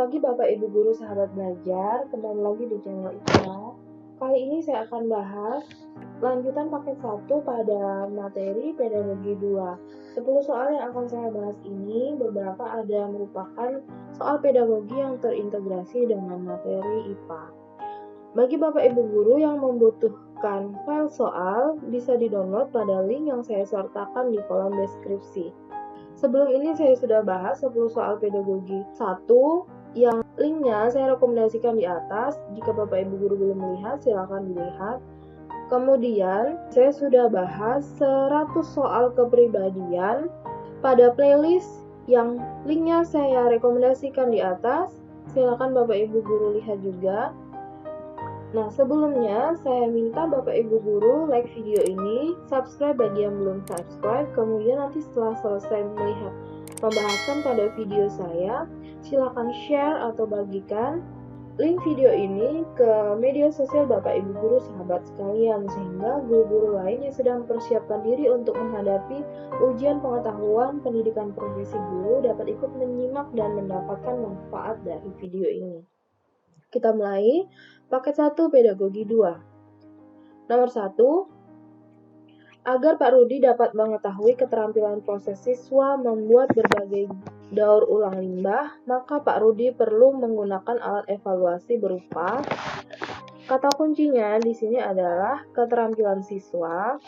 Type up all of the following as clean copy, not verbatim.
pagi Bapak Ibu Guru Sahabat Belajar, kembali lagi di channel IPA. Kali ini saya akan bahas lanjutan paket 1 pada materi pedagogi 2. 10 soal yang akan saya bahas ini, beberapa ada merupakan soal pedagogi yang terintegrasi dengan materi IPA. Bagi Bapak Ibu Guru yang membutuhkan file soal, bisa di-download pada link yang saya sertakan di kolom deskripsi. Sebelum ini saya sudah bahas 10 soal pedagogi 1 yang linknya saya rekomendasikan di atas. Jika Bapak Ibu Guru belum melihat, silakan dilihat. Kemudian saya sudah bahas 100 soal kepribadian pada playlist yang linknya saya rekomendasikan di atas. Silakan Bapak Ibu Guru lihat juga. Nah, sebelumnya saya minta Bapak Ibu Guru like video ini, subscribe bagi yang belum subscribe, kemudian nanti setelah selesai melihat pembahasan pada video saya, silakan share atau bagikan link video ini ke media sosial Bapak Ibu Guru sahabat sekalian, sehingga guru-guru lain yang sedang mempersiapkan diri untuk menghadapi ujian pengetahuan pendidikan profesi guru dapat ikut menyimak dan mendapatkan manfaat dari video ini. Kita mulai paket 1 pedagogi 2. Nomor 1, agar Pak Rudi dapat mengetahui keterampilan proses siswa membuat berbagai daur ulang limbah, maka Pak Rudi perlu menggunakan alat evaluasi berupa kata kuncinya di sini adalah keterampilan siswa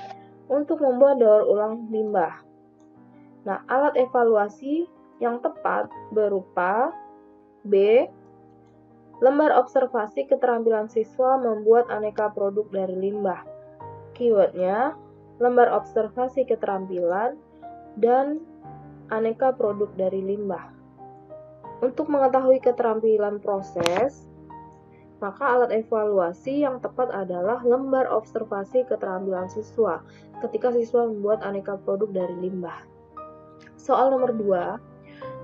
untuk membuat daur ulang limbah. Nah, alat evaluasi yang tepat berupa B. Lembar observasi keterampilan siswa membuat aneka produk dari limbah. Keywordnya, lembar observasi keterampilan dan aneka produk dari limbah. Untuk mengetahui keterampilan proses, maka alat evaluasi yang tepat adalah lembar observasi keterampilan siswa ketika siswa membuat aneka produk dari limbah. Soal nomor 2.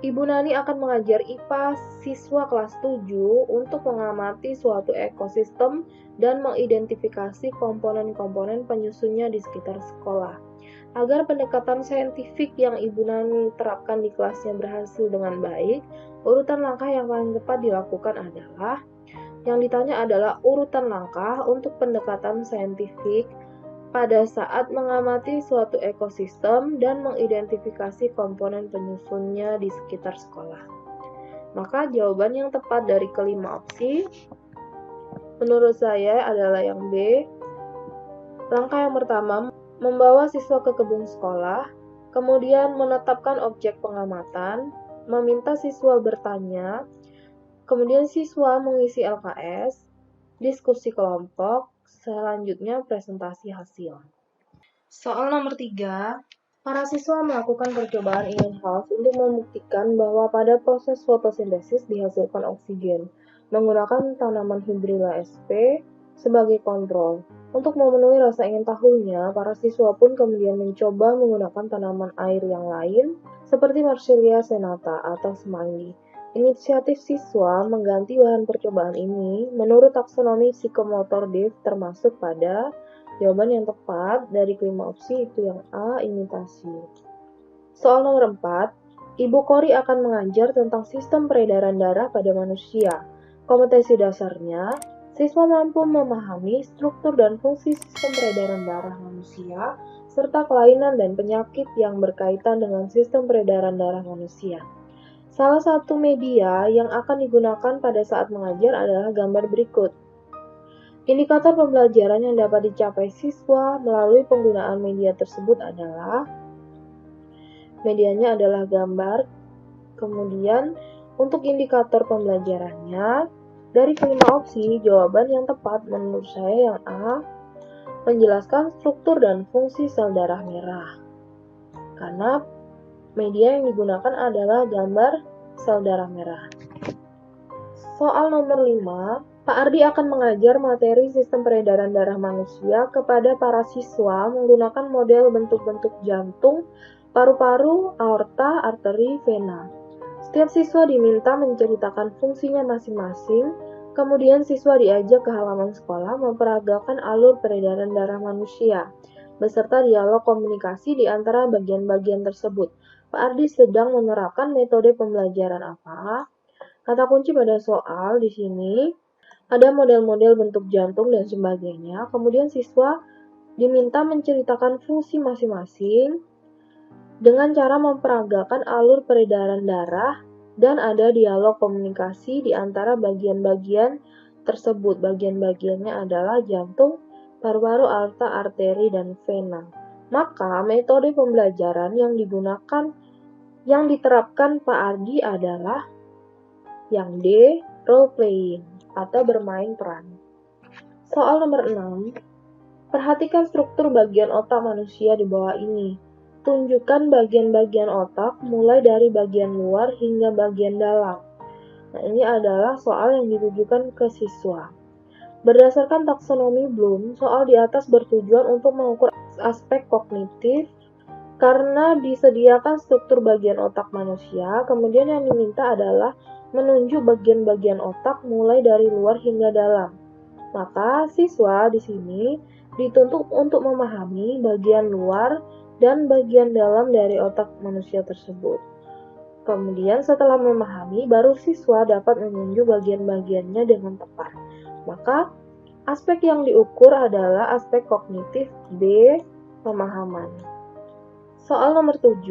Ibu Nani akan mengajar IPA siswa kelas 7 untuk mengamati suatu ekosistem dan mengidentifikasi komponen-komponen penyusunnya di sekitar sekolah. Agar pendekatan saintifik yang Ibu Nani terapkan di kelasnya berhasil dengan baik, urutan langkah yang paling tepat dilakukan adalah, yang ditanya adalah urutan langkah untuk pendekatan saintifik pada saat mengamati suatu ekosistem dan mengidentifikasi komponen penyusunnya di sekitar sekolah. Maka jawaban yang tepat dari kelima opsi menurut saya adalah yang B. Langkah yang pertama, membawa siswa ke kebun sekolah, kemudian menetapkan objek pengamatan, meminta siswa bertanya, kemudian siswa mengisi LKS, diskusi kelompok, selanjutnya presentasi hasil. Soal nomor 3, para siswa melakukan percobaan in-house untuk membuktikan bahwa pada proses fotosintesis dihasilkan oksigen, menggunakan tanaman hibridula sp sebagai kontrol. Untuk memenuhi rasa ingin tahunya, para siswa pun kemudian mencoba menggunakan tanaman air yang lain, seperti Marsilea senata atau semanggi. Inisiatif siswa mengganti bahan percobaan ini menurut taksonomi psikomotor Dev termasuk pada jawaban yang tepat dari kelima opsi itu yang A, imitasi. Soal nomor 4, Ibu Kori akan mengajar tentang sistem peredaran darah pada manusia. Kompetensi dasarnya, siswa mampu memahami struktur dan fungsi sistem peredaran darah manusia, serta kelainan dan penyakit yang berkaitan dengan sistem peredaran darah manusia. Salah satu media yang akan digunakan pada saat mengajar adalah gambar berikut. Indikator pembelajaran yang dapat dicapai siswa melalui penggunaan media tersebut adalah medianya adalah gambar. Kemudian untuk indikator pembelajarannya, dari kelima opsi, jawaban yang tepat menurut saya yang A, menjelaskan struktur dan fungsi sel darah merah. Karena media yang digunakan adalah gambar sel darah merah. Soal nomor 5, Pak Ardi akan mengajar materi sistem peredaran darah manusia kepada para siswa menggunakan model bentuk-bentuk jantung, paru-paru, aorta, arteri, vena. Setiap siswa diminta menceritakan fungsinya masing-masing, kemudian siswa diajak ke halaman sekolah memperagakan alur peredaran darah manusia, beserta dialog komunikasi di antara bagian-bagian tersebut. Pak Ardi sedang menerapkan metode pembelajaran apa? Kata kunci pada soal di sini ada model-model bentuk jantung dan sebagainya. Kemudian siswa diminta menceritakan fungsi masing-masing dengan cara memperagakan alur peredaran darah dan ada dialog komunikasi di antara bagian-bagian tersebut. Bagian-bagiannya adalah jantung, paru-paru, aorta, arteri, dan vena. Maka metode pembelajaran yang diterapkan Pak Ardi adalah yang D, role playing atau bermain peran. Soal nomor 6. Perhatikan struktur bagian otak manusia di bawah ini. Tunjukkan bagian-bagian otak mulai dari bagian luar hingga bagian dalam. Nah, ini adalah soal yang ditujukan ke siswa. Berdasarkan taksonomi Bloom, soal di atas bertujuan untuk mengukur aspek kognitif karena disediakan struktur bagian otak manusia, kemudian yang diminta adalah menunjuk bagian-bagian otak mulai dari luar hingga dalam. Maka siswa di sini dituntut untuk memahami bagian luar dan bagian dalam dari otak manusia tersebut. Kemudian setelah memahami, baru siswa dapat menunjuk bagian-bagiannya dengan tepat. Maka aspek yang diukur adalah aspek kognitif B, pemahaman. Soal nomor 7.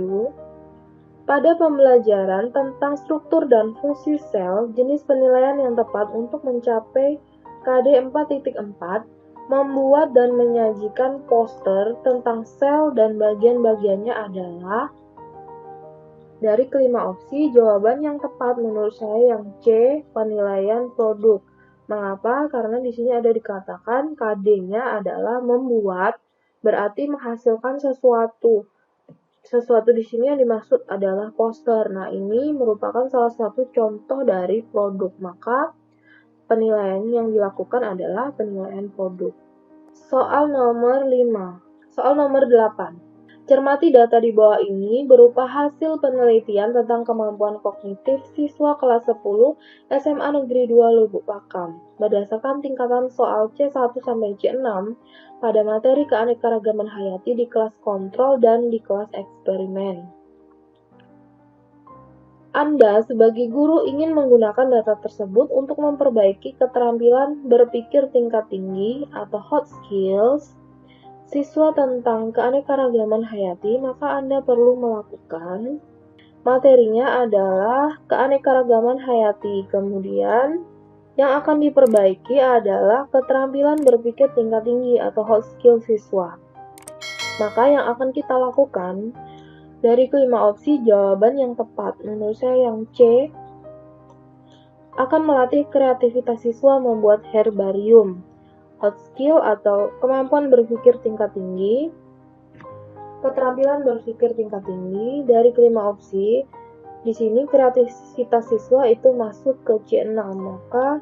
Pada pembelajaran tentang struktur dan fungsi sel, jenis penilaian yang tepat untuk mencapai KD 4.4 membuat dan menyajikan poster tentang sel dan bagian-bagiannya adalah dari kelima opsi, jawaban yang tepat menurut saya yang C, penilaian produk. Mengapa? Karena di sini ada dikatakan KD-nya adalah membuat, berarti menghasilkan sesuatu. Sesuatu di sini yang dimaksud adalah poster. Nah, ini merupakan salah satu contoh dari produk. Maka penilaian yang dilakukan adalah penilaian produk. Soal nomor 5. Soal nomor 8. Cermati data di bawah ini berupa hasil penelitian tentang kemampuan kognitif siswa kelas 10 SMA Negeri 2 Lubuk Pakam berdasarkan tingkatan soal C1 sampai C6 pada materi keanekaragaman hayati di kelas kontrol dan di kelas eksperimen. Anda sebagai guru ingin menggunakan data tersebut untuk memperbaiki keterampilan berpikir tingkat tinggi atau hot skills siswa tentang keanekaragaman hayati, maka Anda perlu melakukan materinya adalah keanekaragaman hayati. Kemudian yang akan diperbaiki adalah keterampilan berpikir tingkat tinggi atau hot skill siswa. Maka yang akan kita lakukan dari kelima opsi jawaban yang tepat menurut saya yang C akan melatih kreativitas siswa membuat herbarium. Hot skill atau kemampuan berpikir tingkat tinggi, keterampilan berpikir tingkat tinggi dari kelima opsi. Di sini kreativitas siswa itu masuk ke C6, maka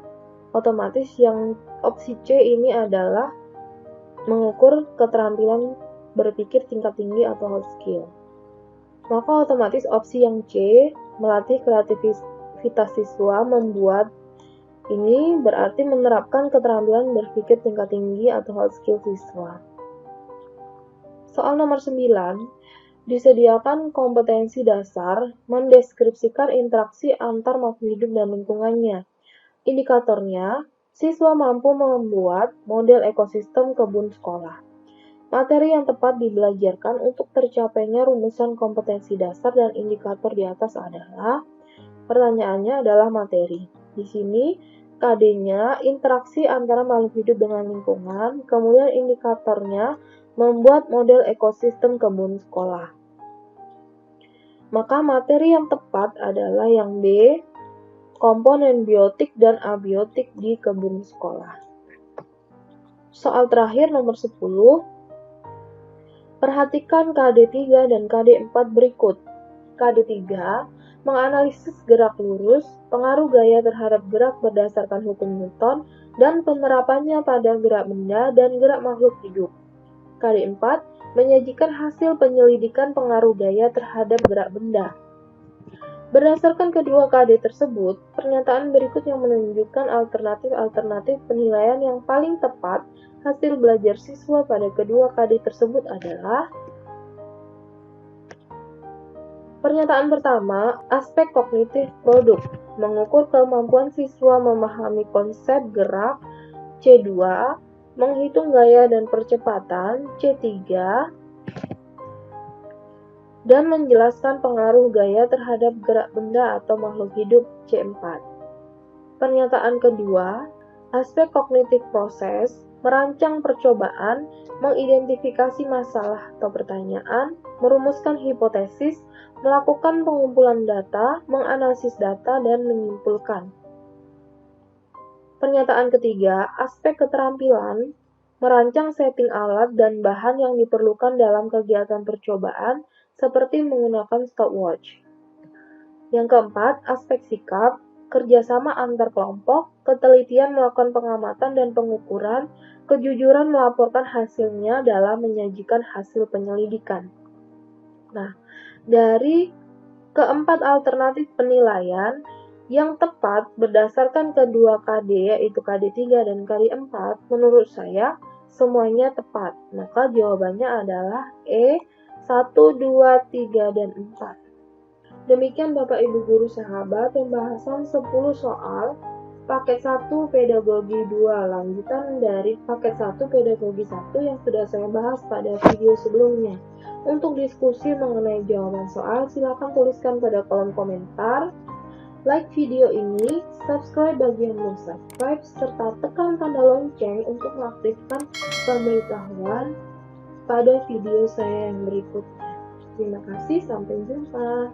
otomatis yang opsi C ini adalah mengukur keterampilan berpikir tingkat tinggi atau hot skill. Maka otomatis opsi yang C melatih kreativitas siswa membuat ini berarti menerapkan keterampilan berpikir tingkat tinggi atau hot skill siswa. Soal nomor 9, disediakan kompetensi dasar mendeskripsikan interaksi antar makhluk hidup dan lingkungannya. Indikatornya, siswa mampu membuat model ekosistem kebun sekolah. Materi yang tepat dibelajarkan untuk tercapainya rumusan kompetensi dasar dan indikator di atas adalah, pertanyaannya adalah materi. Di sini KD-nya interaksi antara makhluk hidup dengan lingkungan, kemudian indikatornya membuat model ekosistem kebun sekolah. Maka materi yang tepat adalah yang B, komponen biotik dan abiotik di kebun sekolah. Soal terakhir nomor 10. Perhatikan KD3 dan KD4 berikut. KD3 menganalisis gerak lurus, pengaruh gaya terhadap gerak berdasarkan hukum Newton, dan penerapannya pada gerak benda dan gerak makhluk hidup. KD4 menyajikan hasil penyelidikan pengaruh gaya terhadap gerak benda. Berdasarkan kedua KD tersebut, pernyataan berikut yang menunjukkan alternatif-alternatif penilaian yang paling tepat hasil belajar siswa pada kedua KD tersebut adalah Pernyataan pertama, aspek kognitif produk, mengukur kemampuan siswa memahami konsep gerak, C2, menghitung gaya dan percepatan, C3, dan menjelaskan pengaruh gaya terhadap gerak benda atau makhluk hidup, C4. Pernyataan kedua, aspek kognitif proses, merancang percobaan, mengidentifikasi masalah atau pertanyaan, merumuskan hipotesis, melakukan pengumpulan data, menganalisis data, dan menyimpulkan. Pernyataan ketiga, aspek keterampilan, merancang setting alat dan bahan yang diperlukan dalam kegiatan percobaan, seperti menggunakan stopwatch. Yang keempat, aspek sikap, kerjasama antar kelompok, ketelitian melakukan pengamatan dan pengukuran, kejujuran melaporkan hasilnya dalam menyajikan hasil penyelidikan. Nah, dari keempat alternatif penilaian, yang tepat berdasarkan kedua KD, yaitu KD3 dan KD4, menurut saya semuanya tepat. Maka jawabannya adalah E, 1, 2, 3, dan 4. Demikian Bapak Ibu Guru Sahabat, pembahasan 10 soal paket 1 pedagogi 2, lanjutan dari paket 1 pedagogi 1 yang sudah saya bahas pada video sebelumnya. Untuk diskusi mengenai jawaban soal, silakan tuliskan pada kolom komentar. Like video ini, subscribe bagi yang belum subscribe, serta tekan tanda lonceng untuk mengaktifkan pemberitahuan pada video saya yang berikutnya. Terima kasih, sampai jumpa.